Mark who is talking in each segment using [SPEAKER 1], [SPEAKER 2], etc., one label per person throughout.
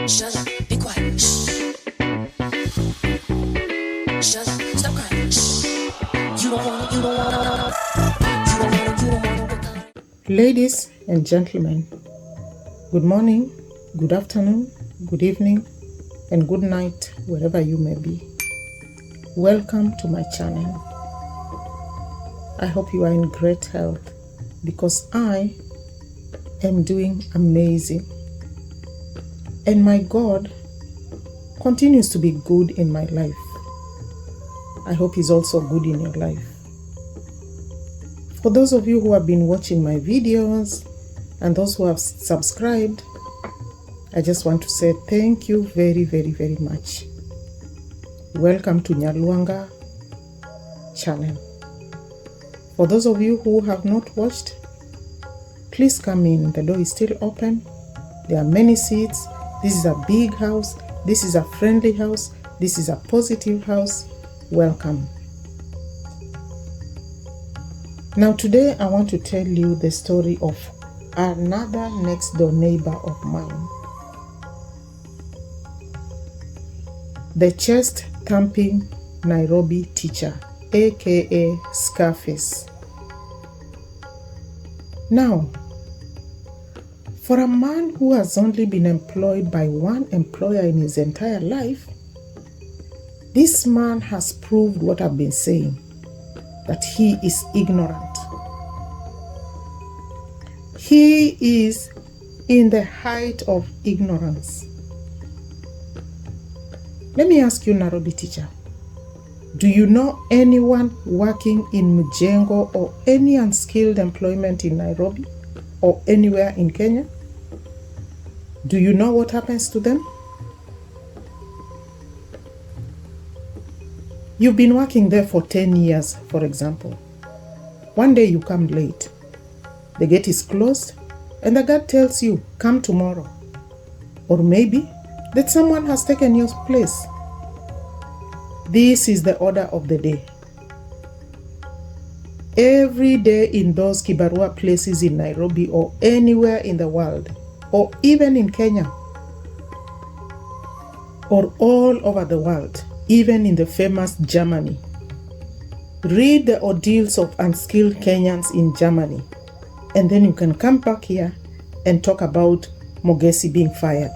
[SPEAKER 1] Shut up, be quiet. Shh. Shut up, stop crying. Shh. You don't wanna, you don't wanna, you don't wanna, you don't wanna.
[SPEAKER 2] Ladies and gentlemen, good morning, good afternoon, good evening, and good night, wherever you may be. Welcome to my channel. I hope you are in great health because I am doing amazing. And my God continues to be good in my life. I hope He's also good in your life. For those of you who have been watching my videos and those who have subscribed, I just want to say thank you very, very, very much. Welcome to Nyaluanga channel. For those of you who have not watched, please come in. The door is still open. There are many seats. This is a big house. This is a friendly house. This is a positive house. Welcome. Now today I want to tell you the story of another next door neighbor of mine. The chest thumping Nairobi teacher, aka Scarface. Now, for a man who has only been employed by one employer in his entire life, this man has proved what I've been saying, that he is ignorant. He is in the height of ignorance. Let me ask you, Nairobi teacher, do you know anyone working in Mjengo or any unskilled employment in Nairobi or anywhere in Kenya? Do you know what happens to them? You've been working there for 10 years, for example. One day you come late. The gate is closed and the guard tells you, come tomorrow. Or maybe that someone has taken your place. This is the order of the day. Every day in those kibarua places in Nairobi or anywhere in the world, or even in Kenya, or all over the world, even in the famous Germany. Read the ordeals of unskilled Kenyans in Germany, and then you can come back here and talk about Mogesi being fired.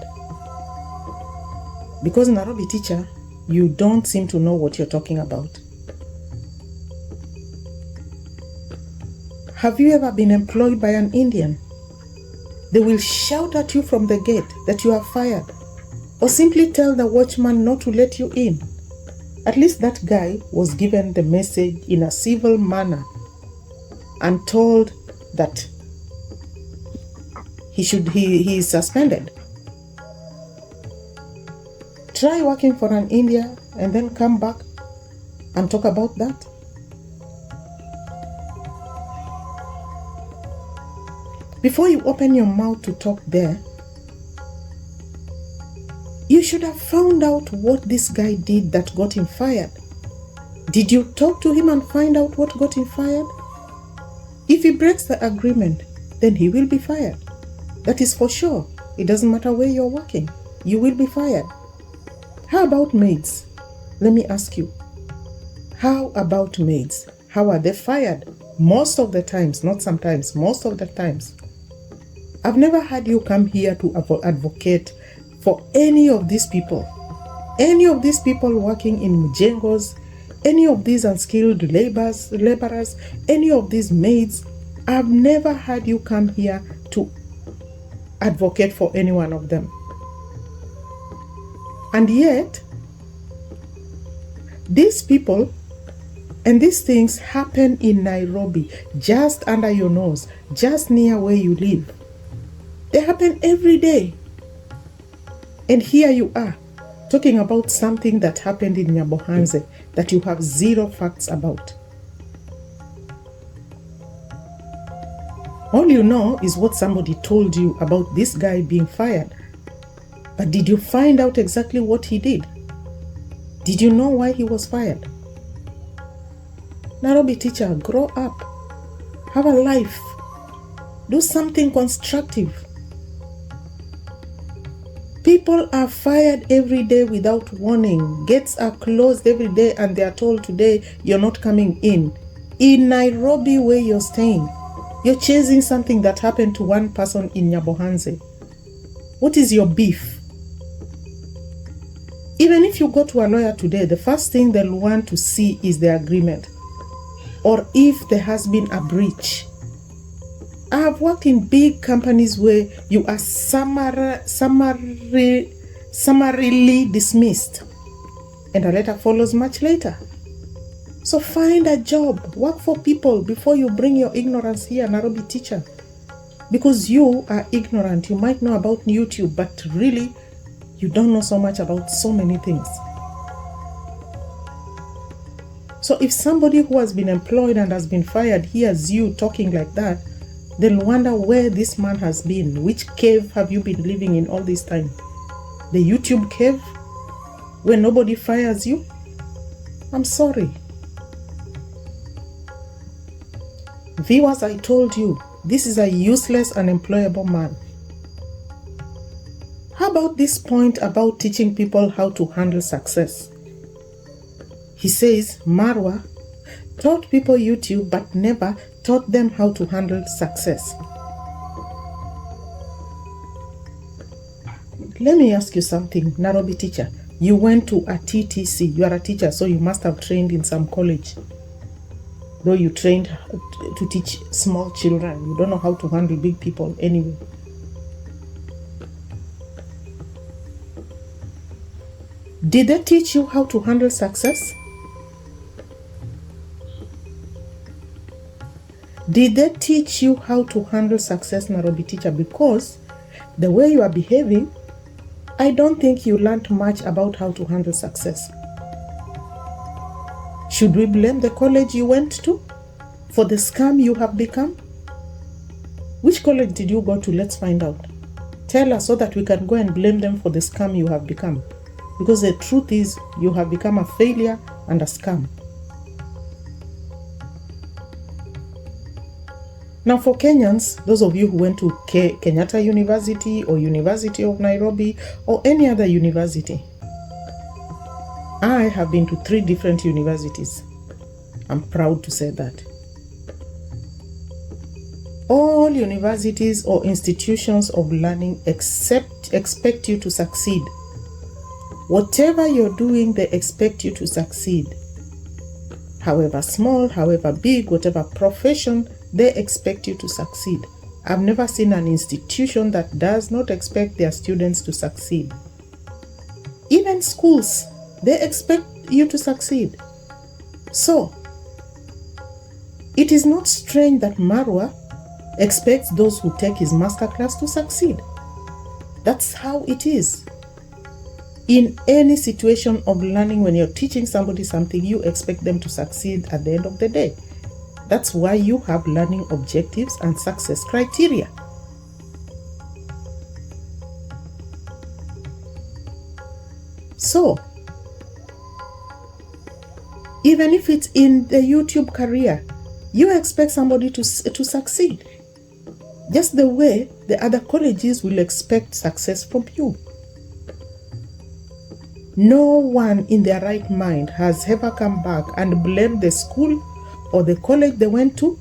[SPEAKER 2] Because Nairobi teacher, you don't seem to know what you're talking about. Have you ever been employed by an Indian? They will shout at you from the gate that you are fired, or simply tell the watchman not to let you in. At least that guy was given the message in a civil manner and told that he is suspended. Try working for an Indian and then come back and talk about that. Before you open your mouth to talk there, you should have found out what this guy did that got him fired. Did you talk to him and find out what got him fired? If he breaks the agreement, then he will be fired. That is for sure. It doesn't matter where you're working. You will be fired. How about maids? Let me ask you. How about maids? How are they fired? Most of the times, not sometimes, most of the times. I've never had you come here to advocate for any of these people. Any of these people working in Mjengos, any of these unskilled laborers, any of these maids. I've never had you come here to advocate for any one of them. And yet, these people and these things happen in Nairobi, just under your nose, just near where you live. They happen every day. And here you are, talking about something that happened in Nyabohanse that you have zero facts about. All you know is what somebody told you about this guy being fired. But did you find out exactly what he did? Did you know why he was fired? Nairobi teacher, grow up. Have a life. Do something constructive. People are fired every day without warning. Gates are closed every day and they are told today you're not coming in. In Nairobi where you're staying, you're chasing something that happened to one person in Nyabohanse. What is your beef? Even if you go to a lawyer today, the first thing they'll want to see is the agreement, or if there has been a breach. I have worked in big companies where you are summarily dismissed and a letter follows much later. So find a job, work for people before you bring your ignorance here, Nairobi teacher. Because you are ignorant. You might know about YouTube, but really you don't know so much about so many things. So if somebody who has been employed and has been fired hears you talking like that, they'll wonder where this man has been. Which cave have you been living in all this time? The YouTube cave where nobody fires you? I'm sorry. Viewers, I told you, this is a useless, unemployable man. How about this point about teaching people how to handle success? He says Marwa taught people YouTube but never taught them how to handle success. Let me ask you something, Nairobi teacher. You went to a TTC. You are a teacher, so you must have trained in some college. Though you trained to teach small children, you don't know how to handle big people anyway. Did they teach you how to handle success? Did they teach you how to handle success, Nairobi teacher? Because the way you are behaving, I don't think you learned much about how to handle success. Should we blame the college you went to for the scam you have become? Which college did you go to? Let's find out. Tell us so that we can go and blame them for the scam you have become. Because the truth is, you have become a failure and a scam. Now for Kenyans, those of you who went to Kenyatta University or University of Nairobi or any other university, I have been to 3 different universities. I'm proud to say that. All universities or institutions of learning expect you to succeed. Whatever you're doing, they expect you to succeed. However small, however big, whatever profession, they expect you to succeed. I've never seen an institution that does not expect their students to succeed. Even schools, they expect you to succeed. So, it is not strange that Marwa expects those who take his masterclass to succeed. That's how it is. In any situation of learning, when you're teaching somebody something, you expect them to succeed at the end of the day. That's why you have learning objectives and success criteria. So, even if it's in the YouTube career, you expect somebody to succeed. Just the way the other colleges will expect success from you. No one in their right mind has ever come back and blamed the school or the college they went to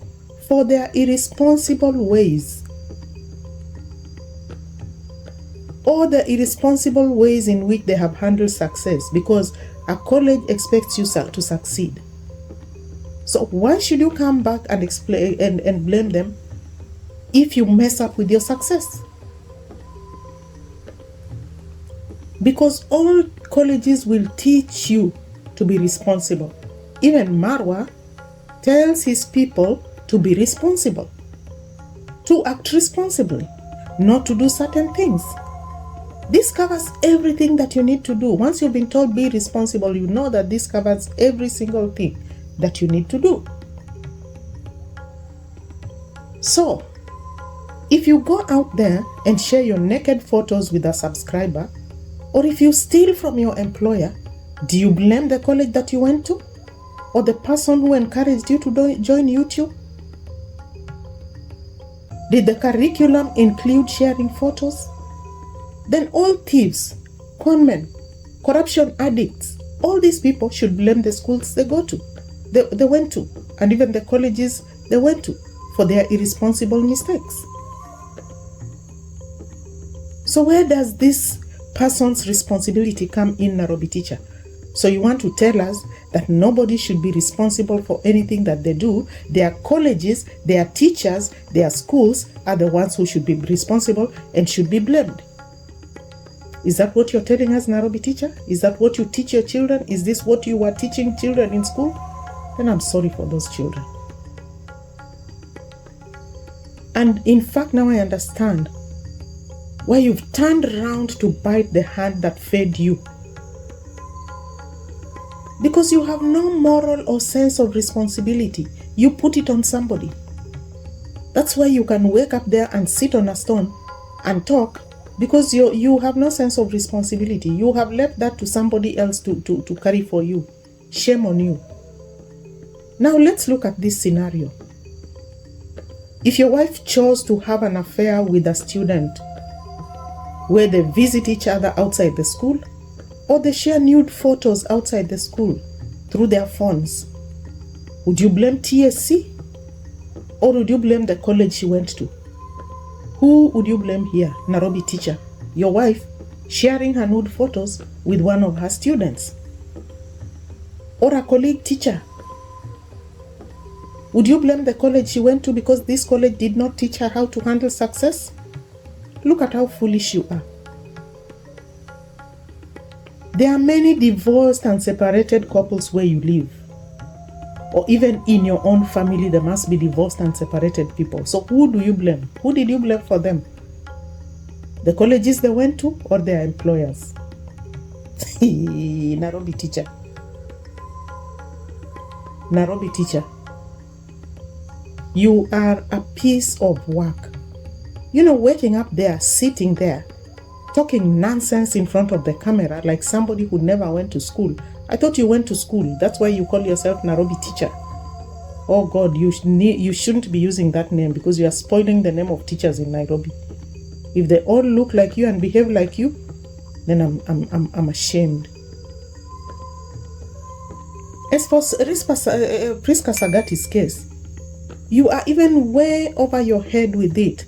[SPEAKER 2] for their irresponsible ways, or the irresponsible ways in which they have handled success, because a college expects you to succeed. So why should you come back and explain and blame them if you mess up with your success? Because all colleges will teach you to be responsible. Even Marwa tells his people to be responsible, to act responsibly, not to do certain things. This covers everything that you need to do. Once you've been told be responsible, you know that this covers every single thing that you need to do. So, if you go out there and share your naked photos with a subscriber, or if you steal from your employer, do you blame the college that you went to? Or the person who encouraged you to join YouTube? Did the curriculum include sharing photos? then all thieves, conmen, corruption addicts, all these people should blame the schools they went to, and even the colleges they went to for their irresponsible mistakes. So where does this person's responsibility come in, Nairobi teacher? So you want to tell us that nobody should be responsible for anything that they do? Their colleges, their teachers, their schools are the ones who should be responsible and should be blamed. Is that what you're telling us, Nairobi teacher? Is that what you teach your children? Is this what you were teaching children in school? Then I'm sorry for those children. And in fact, now I understand why you've turned around to bite the hand that fed you. Because you have no moral or sense of responsibility. You put it on somebody. That's why you can wake up there and sit on a stone and talk, because you have no sense of responsibility. You have left that to somebody else to carry for you. Shame on you. Now let's look at this scenario. If your wife chose to have an affair with a student where they visit each other outside the school, or they share nude photos outside the school through their phones, would you blame TSC? Or would you blame the college she went to? Who would you blame here, Nairobi teacher? Your wife sharing her nude photos with one of her students? Or a colleague teacher? Would you blame the college she went to because this college did not teach her how to handle success? Look at how foolish you are. There are many divorced and separated couples where you live. Or even in your own family, there must be divorced and separated people. So who do you blame? Who did you blame for them? The colleges they went to or their employers? Nairobi teacher. Nairobi teacher. You are a piece of work. You know, waking up there, sitting there, talking nonsense in front of the camera like somebody who never went to school. I thought you went to school. That's why you call yourself Nairobi teacher. Oh God, you shouldn't be using that name because you are spoiling the name of teachers in Nairobi. If they all look like you and behave like you, then I'm ashamed. As for Priska Sagati's case, you are even way over your head with it.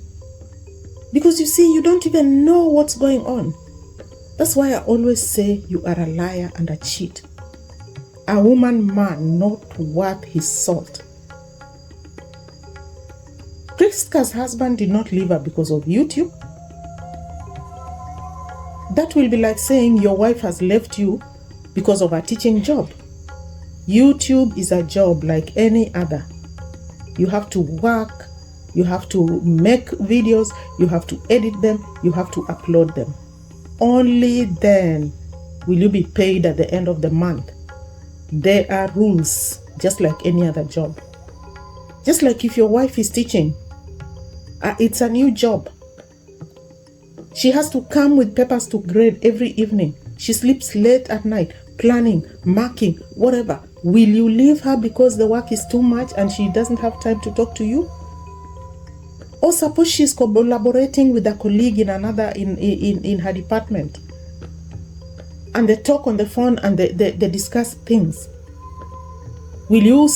[SPEAKER 2] Because you see, you don't even know what's going on. That's why I always say you are a liar and a cheat. A woman man not worth his salt. Priska's husband did not leave her because of YouTube. That will be like saying your wife has left you because of a teaching job. YouTube is a job like any other. You have to work, you have to make videos, you have to edit them, you have to upload them. Only then will you be paid at the end of the month. There are rules, just like any other job. Just like if your wife is teaching, it's a new job. She has to come with papers to grade every evening. She sleeps late at night, planning, marking, whatever. Will you leave her because the work is too much and she doesn't have time to talk to you? Or suppose she's collaborating with a colleague in her department, and they talk on the phone and they discuss things. Will you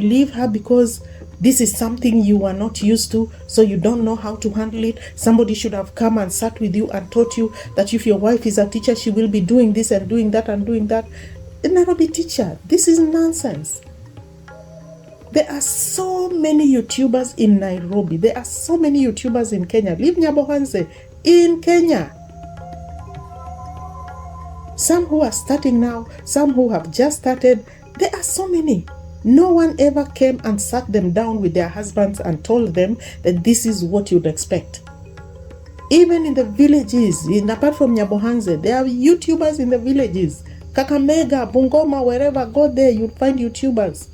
[SPEAKER 2] leave her because this is something you are not used to, so you don't know how to handle it? Somebody should have come and sat with you and taught you that if your wife is a teacher, she will be doing this and doing that and doing that. Nairobi teacher, this is nonsense. There are so many YouTubers in Nairobi. There are so many YouTubers in Kenya. Leave nyabohanse in Kenya. Some who are starting now, some who have just started. There are so many. No one ever came and sat them down with their husbands and told them that this is what you'd expect. Even in the villages, apart from nyabohanse, there are YouTubers in the villages. Kakamega, Bungoma, wherever, go there, you'll find YouTubers.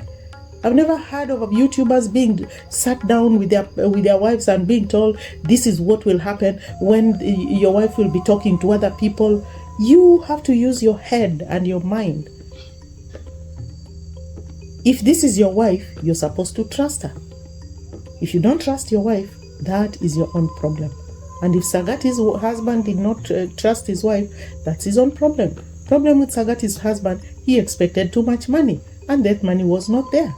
[SPEAKER 2] I've never heard of YouTubers being sat down with their wives and being told this is what will happen when your wife will be talking to other people. You have to use your head and your mind. If this is your wife, you're supposed to trust her. If you don't trust your wife, that is your own problem. And if Sagati's husband did not trust his wife, that's his own problem. Problem with Sagati's husband, he expected too much money, and that money was not there.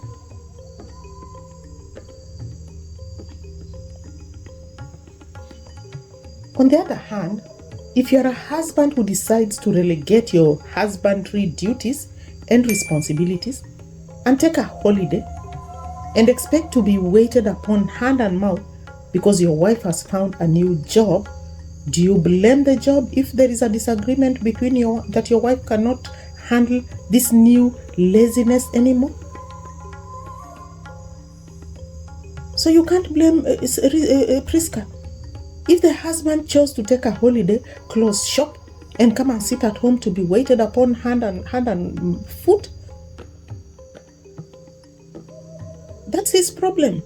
[SPEAKER 2] On the other hand, if you're a husband who decides to relegate your husbandry duties and responsibilities and take a holiday and expect to be waited upon hand and mouth because your wife has found a new job, do you blame the job if there is a disagreement between that your wife cannot handle this new laziness anymore? So you can't blame Priska. If the husband chose to take a holiday, close shop, and come and sit at home to be waited upon hand and foot, that's his problem.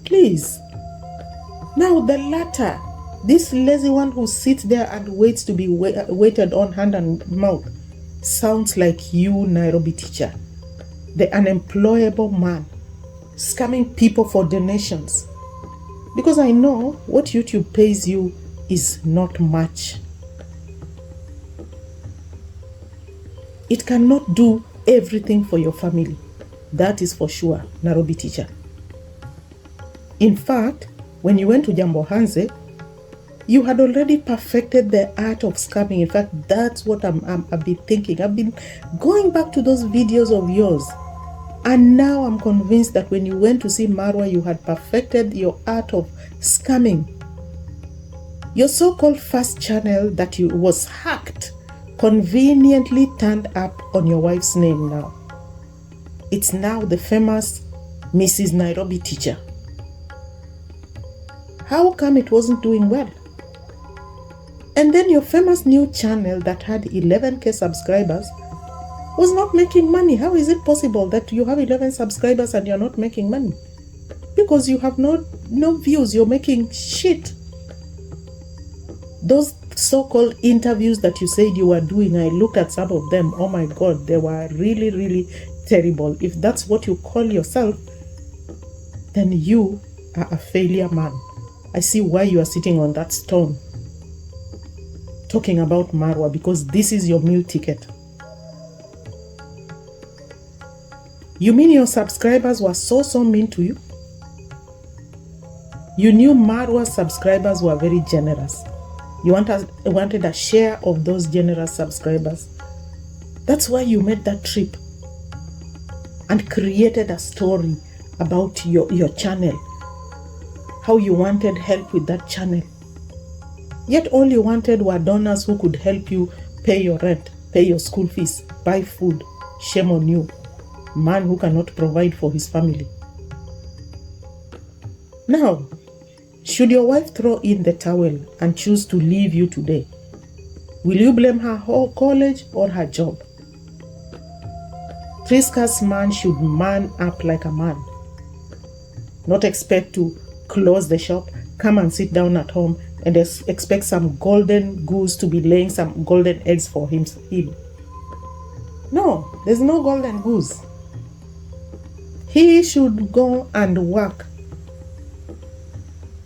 [SPEAKER 2] Please. Now the latter, this lazy one who sits there and waits to be waited on hand and mouth, sounds like you, Nairobi teacher, the unemployable man, scamming people for donations. Because I know what YouTube pays you is not much. It cannot do everything for your family. That is for sure, Nairobi teacher. In fact, when you went to nyabohanse, you had already perfected the art of scamming. In fact, that's what I've been thinking. I've been going back to those videos of yours. And now I'm convinced that when you went to see Marwa, you had perfected your art of scamming. Your so-called first channel that was hacked conveniently turned up on your wife's name now. It's now the famous Mrs. Nairobi teacher. How come it wasn't doing well? And then your famous new channel that had 11,000 subscribers was not making money. How is it possible that you have 11 subscribers and you're not making money? Because you have no views, you're making shit. Those so-called interviews that you said you were doing, I looked at some of them. Oh my God, they were really, really terrible. If that's what you call yourself, then you are a failure man. I see why you are sitting on that stone talking about Marwa, because this is your meal ticket. You mean your subscribers were so mean to you? You knew Marwa's subscribers were very generous. You wanted a share of those generous subscribers. That's why you made that trip and created a story about your channel, how you wanted help with that channel. Yet all you wanted were donors who could help you pay your rent, pay your school fees, buy food. Shame on you, man who cannot provide for his family. Now, should your wife throw in the towel and choose to leave you today, will you blame her whole college or her job? Priska's man should man up like a man. Not expect to close the shop, come and sit down at home and expect some golden goose to be laying some golden eggs for him. No, there's no golden goose. He should go and work.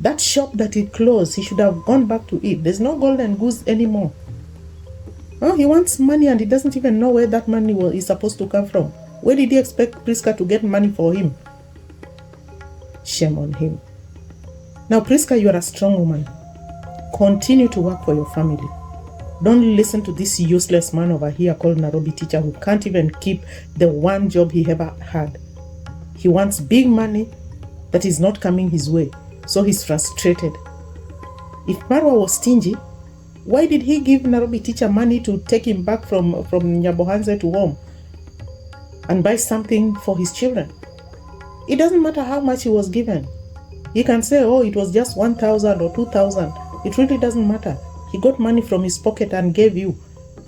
[SPEAKER 2] That shop that he closed, he should have gone back to it. There's no golden goose anymore. Oh, he wants money and he doesn't even know where that money is supposed to come from. Where did he expect Priska to get money for him? Shame on him. Now, Priska, you are a strong woman. Continue to work for your family. Don't listen to this useless man over here called Nairobi teacher who can't even keep the one job he ever had. He wants big money that is not coming his way, so he's frustrated. If Marwa was stingy, why did he give Nairobi teacher money to take him back from nyabohanse to home and buy something for his children? It doesn't matter how much he was given. He can say, oh, it was just 1,000 or 2,000. It really doesn't matter. He got money from his pocket and gave you.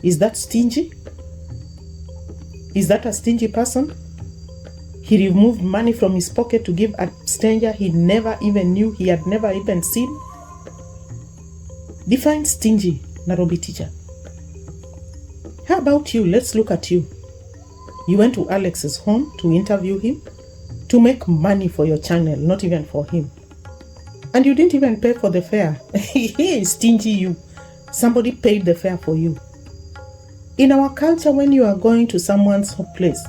[SPEAKER 2] Is that stingy? Is that a stingy person? He removed money from his pocket to give a stranger he never even knew, he had never even seen. Define stingy, Nairobi teacher. How about you? Let's look at you. You went to Alex's home to interview him. to make money for your channel, not even for him. And you didn't even pay for the fare. He is stingy you. Somebody paid the fare for you. In our culture, when you are going to someone's place,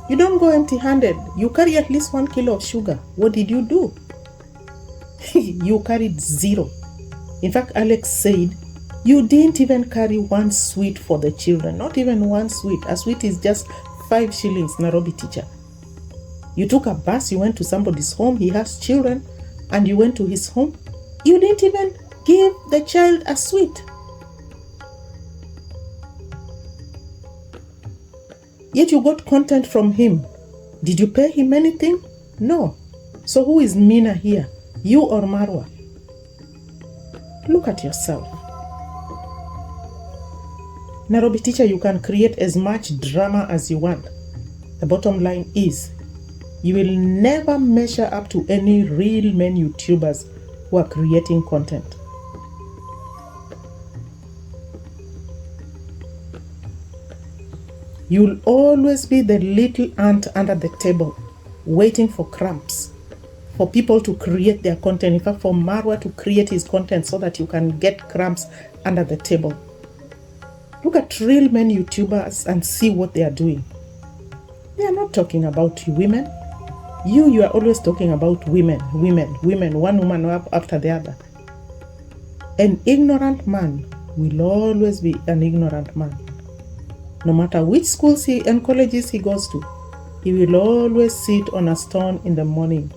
[SPEAKER 2] you don't go empty-handed. You carry at least 1 kilo of sugar. What did you do? You carried 0. In fact, Alex said, you didn't even carry 1 sweet for the children. Not even 1 sweet. A sweet is just 5 shillings, Nairobi teacher. You took a bus, you went to somebody's home, he has children, and you went to his home. You didn't even give the child a sweet. Yet you got content from him. Did you pay him anything? No. So who is meaner here? You or Marwa? Look at yourself. Nairobi teacher, you can create as much drama as you want. The bottom line is, you will never measure up to any real men YouTubers who are creating content. You'll always be the little ant under the table, waiting for crumbs, for people to create their content. In fact, for Marwa to create his content so that you can get crumbs under the table. Look at real men YouTubers and see what they are doing. They are not talking about women. You are always talking about women, one woman after the other. An ignorant man will always be an ignorant man. No matter which schools and colleges he goes to, he will always sit on a stone in the morning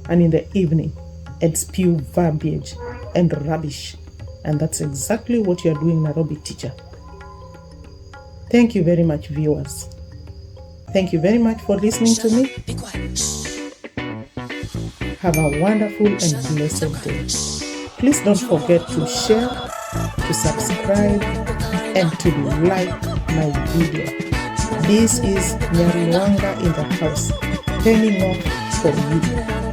[SPEAKER 2] and in the evening and spew verbiage and rubbish. And that's exactly what you are doing, Nairobi teacher. Thank you very much, viewers. Thank you very much for listening to me.
[SPEAKER 1] Be quiet.
[SPEAKER 2] Have a wonderful and blessed day. Please don't forget to share, to subscribe, and to like my video. This is Nyabohanse in the house, turning off for you.